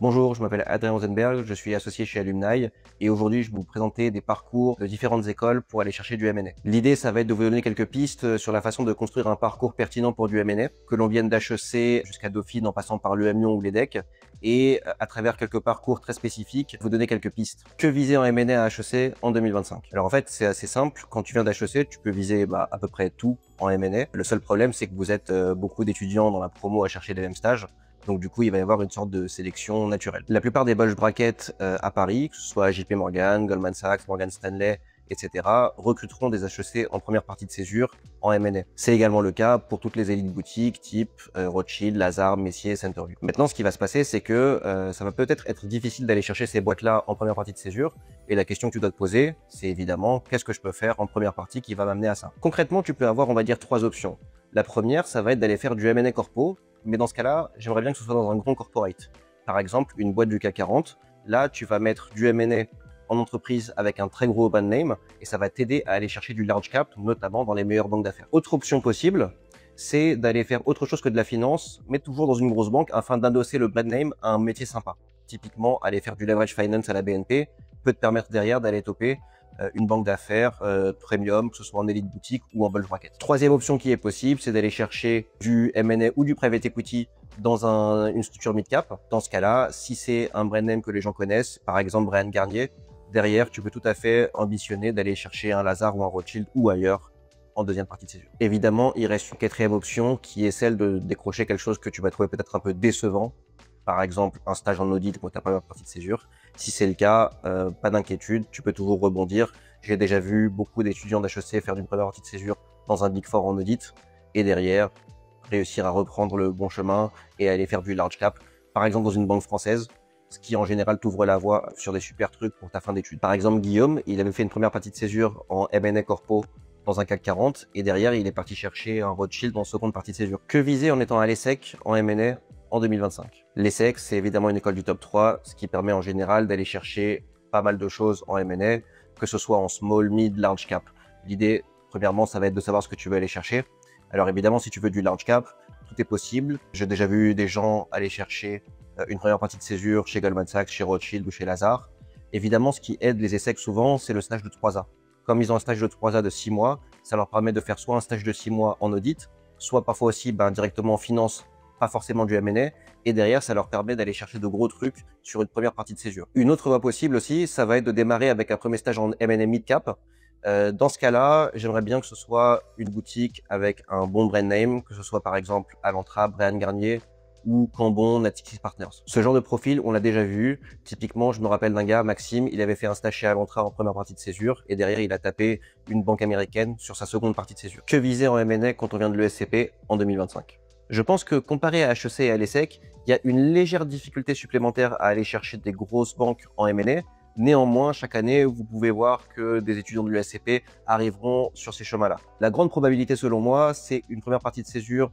Bonjour, je m'appelle Adrien Rosenberg, je suis associé chez Alumni et aujourd'hui je vais vous présenter des parcours de différentes écoles pour aller chercher du M&A. L'idée, ça va être de vous donner quelques pistes sur la façon de construire un parcours pertinent pour du M&A, que l'on vienne d'HEC jusqu'à Dauphine en passant par l'EM Lyon ou l'EDEC, et à travers quelques parcours très spécifiques, vous donner quelques pistes. Que viser en M&A à HEC en 2025? Alors en fait, c'est assez simple. Quand tu viens d'HEC, tu peux viser à peu près tout en M&A. Le seul problème, c'est que vous êtes beaucoup d'étudiants dans la promo à chercher les mêmes stages. Donc du coup, il va y avoir une sorte de sélection naturelle. La plupart des bulge brackets à Paris, que ce soit JP Morgan, Goldman Sachs, Morgan Stanley, etc., recruteront des HEC en première partie de césure en M&A. C'est également le cas pour toutes les élites boutiques type Rothschild, Lazard, Messier, Centerview. Maintenant, ce qui va se passer, c'est que ça va peut-être être difficile d'aller chercher ces boîtes-là en première partie de césure. Et la question que tu dois te poser, c'est évidemment, qu'est-ce que je peux faire en première partie qui va m'amener à ça? Concrètement, tu peux avoir, on va dire, trois options. La première, ça va être d'aller faire du M&A corpo, mais dans ce cas-là, j'aimerais bien que ce soit dans un grand corporate. Par exemple, une boîte du CAC 40. Là, tu vas mettre du M&A en entreprise avec un très gros brand name et ça va t'aider à aller chercher du large cap, notamment dans les meilleures banques d'affaires. Autre option possible, c'est d'aller faire autre chose que de la finance, mais toujours dans une grosse banque afin d'endosser le brand name à un métier sympa. Typiquement, aller faire du leverage finance à la BNP peut te permettre derrière d'aller toper une banque d'affaires premium, que ce soit en élite boutique ou en bulge bracket. Troisième option qui est possible, c'est d'aller chercher du M&A ou du private equity dans une structure mid-cap. Dans ce cas-là, si c'est un brand name que les gens connaissent, par exemple Bryan Garnier, derrière, tu peux tout à fait ambitionner d'aller chercher un Lazard ou un Rothschild ou ailleurs en deuxième partie de césure. Évidemment, il reste une quatrième option qui est celle de décrocher quelque chose que tu vas trouver peut-être un peu décevant. Par exemple, un stage en audit pour ta première partie de césure. Si c'est le cas, pas d'inquiétude, tu peux toujours rebondir. J'ai déjà vu beaucoup d'étudiants d'HEC faire d'une première partie de césure dans un Big Four en audit et derrière réussir à reprendre le bon chemin et aller faire du large cap, par exemple dans une banque française, ce qui en général t'ouvre la voie sur des super trucs pour ta fin d'études. Par exemple, Guillaume, il avait fait une première partie de césure en M&A corpo dans un CAC 40 et derrière il est parti chercher un Rothschild en seconde partie de césure. Que viser en étant à l'ESSEC en M&A en 2025? L'ESSEC, c'est évidemment une école du top 3, ce qui permet en général d'aller chercher pas mal de choses en M&A, que ce soit en small, mid, large cap. L'idée, premièrement, ça va être de savoir ce que tu veux aller chercher. Alors évidemment, si tu veux du large cap, tout est possible. J'ai déjà vu des gens aller chercher une première partie de césure chez Goldman Sachs, chez Rothschild ou chez Lazard. Évidemment, ce qui aide les ESSEC souvent, c'est le stage de 3A. Comme ils ont un stage de 3A de 6 mois, ça leur permet de faire soit un stage de 6 mois en audit, soit parfois aussi directement en finance, pas forcément du M&A, et derrière, ça leur permet d'aller chercher de gros trucs sur une première partie de césure. Une autre voie possible aussi, ça va être de démarrer avec un premier stage en M&A mid-cap. Dans ce cas-là, j'aimerais bien que ce soit une boutique avec un bon brand name, que ce soit par exemple Alantra, Bryan Garnier ou Cambon, Natixis Partners. Ce genre de profil, on l'a déjà vu. Typiquement, je me rappelle d'un gars, Maxime, il avait fait un stage chez Alantra en première partie de césure et derrière, il a tapé une banque américaine sur sa seconde partie de césure. Que viser en M&A quand on vient de l'ESCP en 2025? Je pense que comparé à HEC et à l'ESSEC, il y a une légère difficulté supplémentaire à aller chercher des grosses banques en M&A. Néanmoins, chaque année, vous pouvez voir que des étudiants de l'ESCP arriveront sur ces chemins-là. La grande probabilité, selon moi, c'est une première partie de césure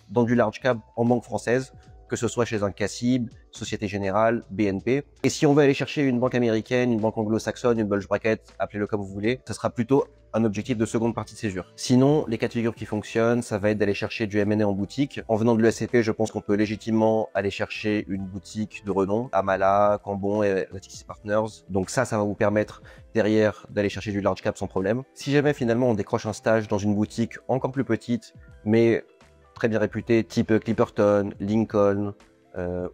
dans du large cap en banque française, que ce soit chez un CACIB, Société Générale, BNP. Et si on veut aller chercher une banque américaine, une banque anglo-saxonne, une bulge bracket, appelez-le comme vous voulez, ça sera plutôt un objectif de seconde partie de césure. Sinon, les cas de figure qui fonctionnent, ça va être d'aller chercher du M&A en boutique. En venant de l'ESCP, je pense qu'on peut légitimement aller chercher une boutique de renom, Amala, Cambon et Natixis Partners. Donc ça va vous permettre derrière d'aller chercher du large cap sans problème. Si jamais finalement on décroche un stage dans une boutique encore plus petite, mais très bien réputée, type Clipperton, Lincoln,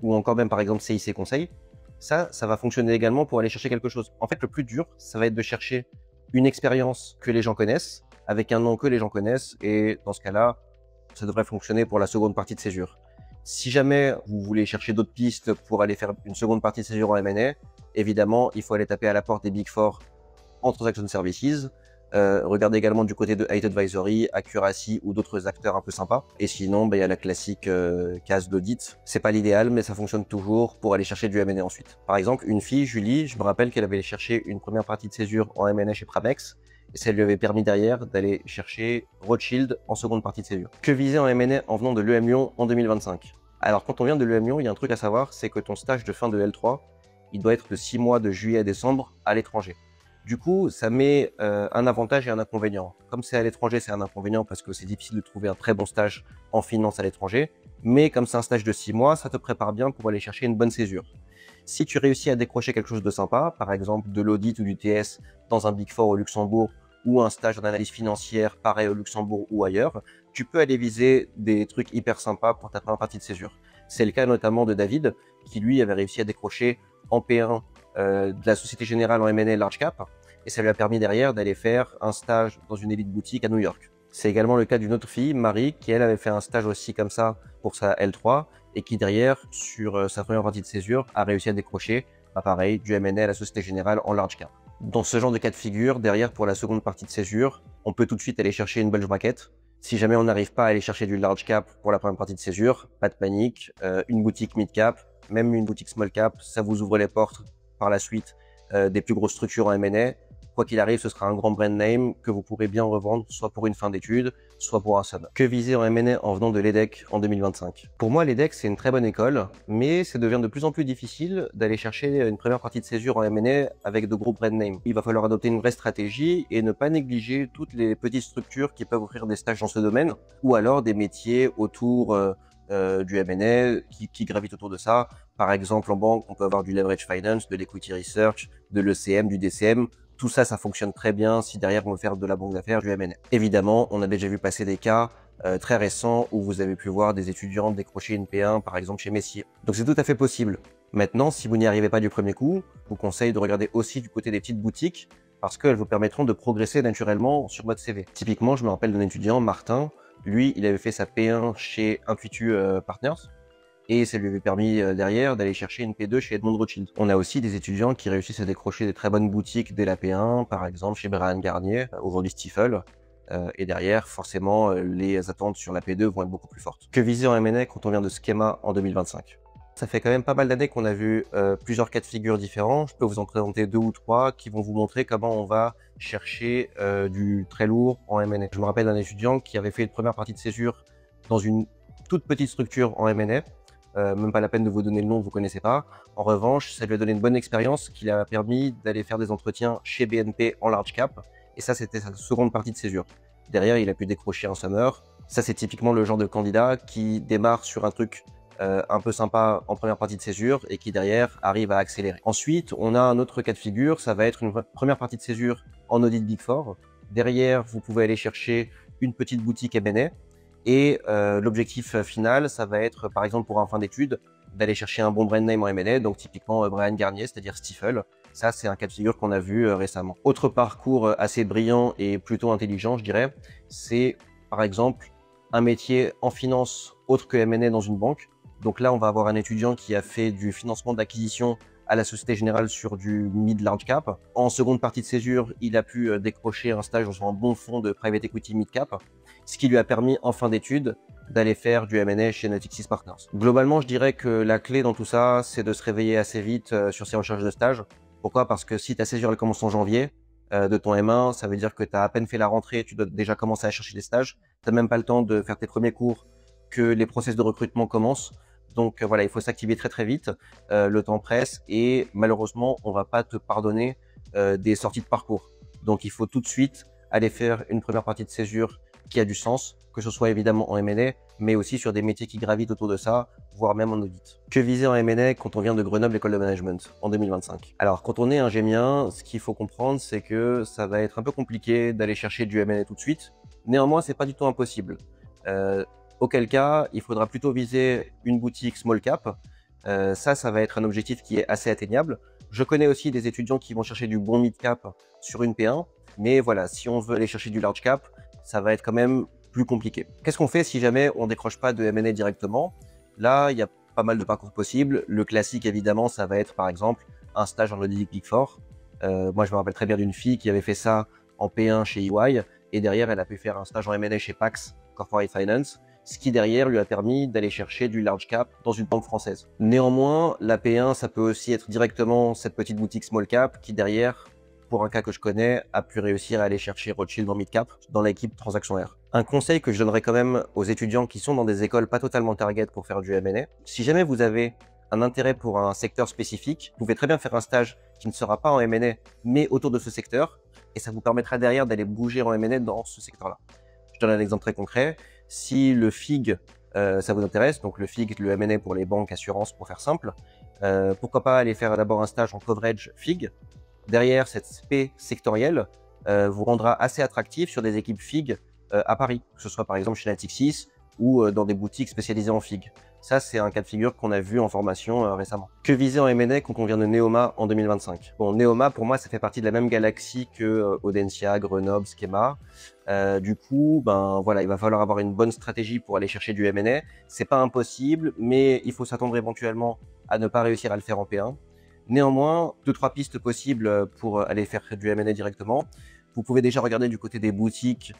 ou encore même par exemple CIC Conseil, ça va fonctionner également pour aller chercher quelque chose. En fait, le plus dur, ça va être de chercher une expérience que les gens connaissent, avec un nom que les gens connaissent, et dans ce cas-là, ça devrait fonctionner pour la seconde partie de césure. Si jamais vous voulez chercher d'autres pistes pour aller faire une seconde partie de césure en M&A, évidemment, il faut aller taper à la porte des Big Four en Transaction Services. Regardez également du côté de Height Advisory, Accuracy ou d'autres acteurs un peu sympas. Et sinon, il y a la classique case d'audit. C'est pas l'idéal, mais ça fonctionne toujours pour aller chercher du M&A ensuite. Par exemple, une fille, Julie, je me rappelle qu'elle avait cherché une première partie de césure en M&A chez Pramex. Et ça lui avait permis derrière d'aller chercher Rothschild en seconde partie de césure. Que viser en M&A en venant de l'EM Lyon en 2025? Alors, quand on vient de l'EM Lyon, il y a un truc à savoir, c'est que ton stage de fin de L3, il doit être de 6 mois de juillet à décembre à l'étranger. Du coup, ça met un avantage et un inconvénient. Comme c'est à l'étranger, c'est un inconvénient parce que c'est difficile de trouver un très bon stage en finance à l'étranger. Mais comme c'est un stage de 6 mois, ça te prépare bien pour aller chercher une bonne césure. Si tu réussis à décrocher quelque chose de sympa, par exemple de l'audit ou du TS dans un Big Four au Luxembourg, ou un stage en analyse financière, pareil au Luxembourg ou ailleurs, tu peux aller viser des trucs hyper sympas pour ta première partie de césure. C'est le cas notamment de David, qui lui avait réussi à décrocher en P1 de la Société Générale en M&A Large Cap, et ça lui a permis derrière d'aller faire un stage dans une élite boutique à New York. C'est également le cas d'une autre fille, Marie, qui elle avait fait un stage aussi comme ça pour sa L3, et qui derrière, sur sa première partie de césure, a réussi à décrocher, pareil, du M&A à la Société Générale en Large Cap. Dans ce genre de cas de figure, derrière, pour la seconde partie de césure, on peut tout de suite aller chercher une bulge bracket. Si jamais on n'arrive pas à aller chercher du large cap pour la première partie de césure, pas de panique, une boutique mid cap, même une boutique small cap, ça vous ouvre les portes par la suite des plus grosses structures en M&A. Quoi qu'il arrive, ce sera un grand brand name que vous pourrez bien revendre, soit pour une fin d'études, soit pour un summer. Que viser en M&A en venant de l'EDEC en 2025? Pour moi, l'EDEC, c'est une très bonne école, mais ça devient de plus en plus difficile d'aller chercher une première partie de césure en M&A avec de gros brand names. Il va falloir adopter une vraie stratégie et ne pas négliger toutes les petites structures qui peuvent offrir des stages dans ce domaine, ou alors des métiers autour du M&A qui gravitent autour de ça. Par exemple, en banque, on peut avoir du leverage finance, de l'equity research, de l'ECM, du DCM. Tout ça, ça fonctionne très bien si derrière on veut faire de la banque d'affaires, du M&A. Évidemment, on a déjà vu passer des cas très récents où vous avez pu voir des étudiants décrocher une P1, par exemple chez Messier. Donc c'est tout à fait possible. Maintenant, si vous n'y arrivez pas du premier coup, je vous conseille de regarder aussi du côté des petites boutiques parce qu'elles vous permettront de progresser naturellement sur votre CV. Typiquement, je me rappelle d'un étudiant, Martin. Lui, il avait fait sa P1 chez Intuitu Partners. Et ça lui avait permis derrière d'aller chercher une P2 chez Edmond Rothschild. On a aussi des étudiants qui réussissent à décrocher des très bonnes boutiques dès la P1, par exemple chez Bryan Garnier, aujourd'hui Stifel. Et derrière, forcément, les attentes sur la P2 vont être beaucoup plus fortes. Que viser en M&A quand on vient de Schema en 2025? Ça fait quand même pas mal d'années qu'on a vu plusieurs cas de figure différents. Je peux vous en présenter 2 ou 3 qui vont vous montrer comment on va chercher du très lourd en M&A. Je me rappelle d'un étudiant qui avait fait une première partie de césure dans une toute petite structure en M&A. Même pas la peine de vous donner le nom, vous connaissez pas. En revanche, ça lui a donné une bonne expérience qui lui a permis d'aller faire des entretiens chez BNP en large cap. Et ça, c'était sa seconde partie de césure. Derrière, il a pu décrocher un summer. Ça, c'est typiquement le genre de candidat qui démarre sur un truc un peu sympa en première partie de césure et qui derrière arrive à accélérer. Ensuite, on a un autre cas de figure. Ça va être une première partie de césure en audit Big Four. Derrière, vous pouvez aller chercher une petite boutique M&A. Et l'objectif final, ça va être, par exemple, pour un fin d'études, d'aller chercher un bon brand name en M&A, donc typiquement Bryan Garnier, c'est-à-dire Stifel. Ça, c'est un cas de figure qu'on a vu récemment. Autre parcours assez brillant et plutôt intelligent, je dirais, c'est par exemple un métier en finance autre que M&A dans une banque. Donc là, on va avoir un étudiant qui a fait du financement d'acquisition à la Société Générale sur du mid-large cap. En seconde partie de césure, il a pu décrocher un stage dans un bon fonds de private equity mid-cap, ce qui lui a permis en fin d'études d'aller faire du M&A chez Natixis Partners. Globalement, je dirais que la clé dans tout ça, c'est de se réveiller assez vite sur ses recherches de stage. Pourquoi? Parce que si ta césure elle commence en janvier de ton M1, ça veut dire que tu as à peine fait la rentrée, tu dois déjà commencer à chercher des stages. Tu n'as même pas le temps de faire tes premiers cours que les process de recrutement commencent. Donc voilà, il faut s'activer très très vite, le temps presse et malheureusement, on va pas te pardonner des sorties de parcours. Donc il faut tout de suite aller faire une première partie de césure qui a du sens, que ce soit évidemment en M&A, mais aussi sur des métiers qui gravitent autour de ça, voire même en audit. Que viser en M&A quand on vient de Grenoble École de Management en 2025? Alors quand on est ingénieur, ce qu'il faut comprendre, c'est que ça va être un peu compliqué d'aller chercher du M&A tout de suite. Néanmoins, c'est pas du tout impossible. Auquel cas, il faudra plutôt viser une boutique small cap. Ça va être un objectif qui est assez atteignable. Je connais aussi des étudiants qui vont chercher du bon mid cap sur une P1, mais voilà, si on veut aller chercher du large cap, ça va être quand même plus compliqué. Qu'est-ce qu'on fait si jamais on décroche pas de M&A directement? Là, il y a pas mal de parcours possibles. Le classique, évidemment, ça va être par exemple un stage en audit Big Four. Moi, je me rappelle très bien d'une fille qui avait fait ça en P1 chez EY et derrière, elle a pu faire un stage en M&A chez Pax Corporate Finance, ce qui derrière lui a permis d'aller chercher du large cap dans une banque française. Néanmoins, la P1, ça peut aussi être directement cette petite boutique small cap qui derrière, pour un cas que je connais, a pu réussir à aller chercher Rothschild en mid-cap dans l'équipe Transaction R. Un conseil que je donnerais quand même aux étudiants qui sont dans des écoles pas totalement target pour faire du M&A, si jamais vous avez un intérêt pour un secteur spécifique, vous pouvez très bien faire un stage qui ne sera pas en M&A, mais autour de ce secteur, et ça vous permettra derrière d'aller bouger en M&A dans ce secteur-là. Je donne un exemple très concret. Si le FIG, ça vous intéresse, donc le FIG, le M&A pour les banques, assurances, pour faire simple, Pourquoi pas aller faire d'abord un stage en coverage FIG. Derrière, cette spé sectorielle vous rendra assez attractif sur des équipes FIG à Paris, que ce soit par exemple chez Natixis ou dans des boutiques spécialisées en FIG. Ça, c'est un cas de figure qu'on a vu en formation récemment. Que viser en M&A quand on vient de Neoma en 2025? Bon, Neoma, pour moi, ça fait partie de la même galaxie que Audencia, Grenoble, Schema. Du coup, ben voilà, il va falloir avoir une bonne stratégie pour aller chercher du M&A. C'est pas impossible, mais il faut s'attendre éventuellement à ne pas réussir à le faire en P1. Néanmoins, 2-3 pistes possibles pour aller faire du M&A directement. Vous pouvez déjà regarder du côté des boutiques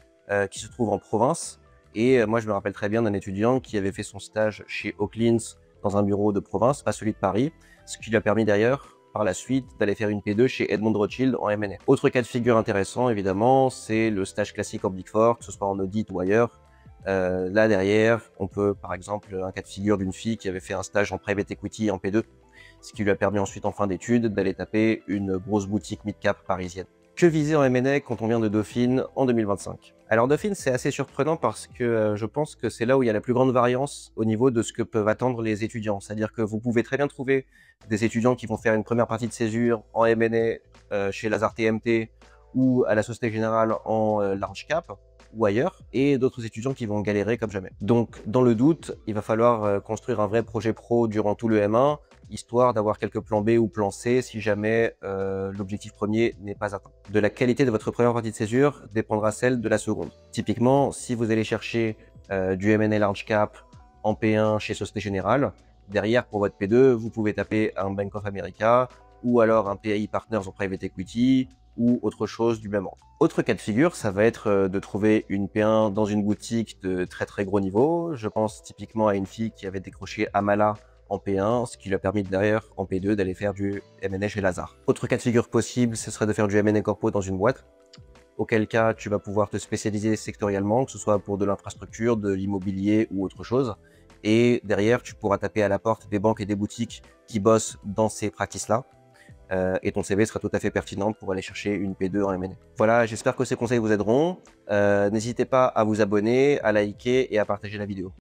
qui se trouvent en province. Et moi, je me rappelle très bien d'un étudiant qui avait fait son stage chez Oaklins dans un bureau de province, pas celui de Paris, ce qui lui a permis d'ailleurs, par la suite, d'aller faire une P2 chez Edmond Rothschild en M&A. Autre cas de figure intéressant, évidemment, c'est le stage classique en Big Four, que ce soit en audit ou ailleurs. Là, derrière, on peut, par exemple, un cas de figure d'une fille qui avait fait un stage en private equity en P2, ce qui lui a permis ensuite, en fin d'études, d'aller taper une grosse boutique mid-cap parisienne. Que viser en M&A quand on vient de Dauphine en 2025? Alors Dauphine, c'est assez surprenant parce que je pense que c'est là où il y a la plus grande variance au niveau de ce que peuvent attendre les étudiants. C'est-à-dire que vous pouvez très bien trouver des étudiants qui vont faire une première partie de césure en M&A chez Lazard TMT ou à la Société Générale en large cap ou ailleurs, et d'autres étudiants qui vont galérer comme jamais. Donc, dans le doute, il va falloir construire un vrai projet pro durant tout le M1, histoire d'avoir quelques plans B ou plans C si jamais l'objectif premier n'est pas atteint. De la qualité de votre première partie de césure dépendra celle de la seconde. Typiquement, si vous allez chercher du M&A large cap en P1 chez Société Générale, derrière pour votre P2, vous pouvez taper un Bank of America ou alors un PAI Partners en Private Equity ou autre chose du même ordre. Autre cas de figure, ça va être de trouver une P1 dans une boutique de très gros niveau. Je pense typiquement à une fille qui avait décroché Amala en P1, ce qui lui a permis d'ailleurs en P2 d'aller faire du M&A chez Lazare. Autre cas de figure possible, ce serait de faire du M&A corpo dans une boîte, auquel cas tu vas pouvoir te spécialiser sectoriellement, que ce soit pour de l'infrastructure, de l'immobilier ou autre chose. Et derrière, tu pourras taper à la porte des banques et des boutiques qui bossent dans ces practices-là. Et ton CV sera tout à fait pertinent pour aller chercher une P2 en M&A. Voilà, j'espère que ces conseils vous aideront. N'hésitez pas à vous abonner, à liker et à partager la vidéo.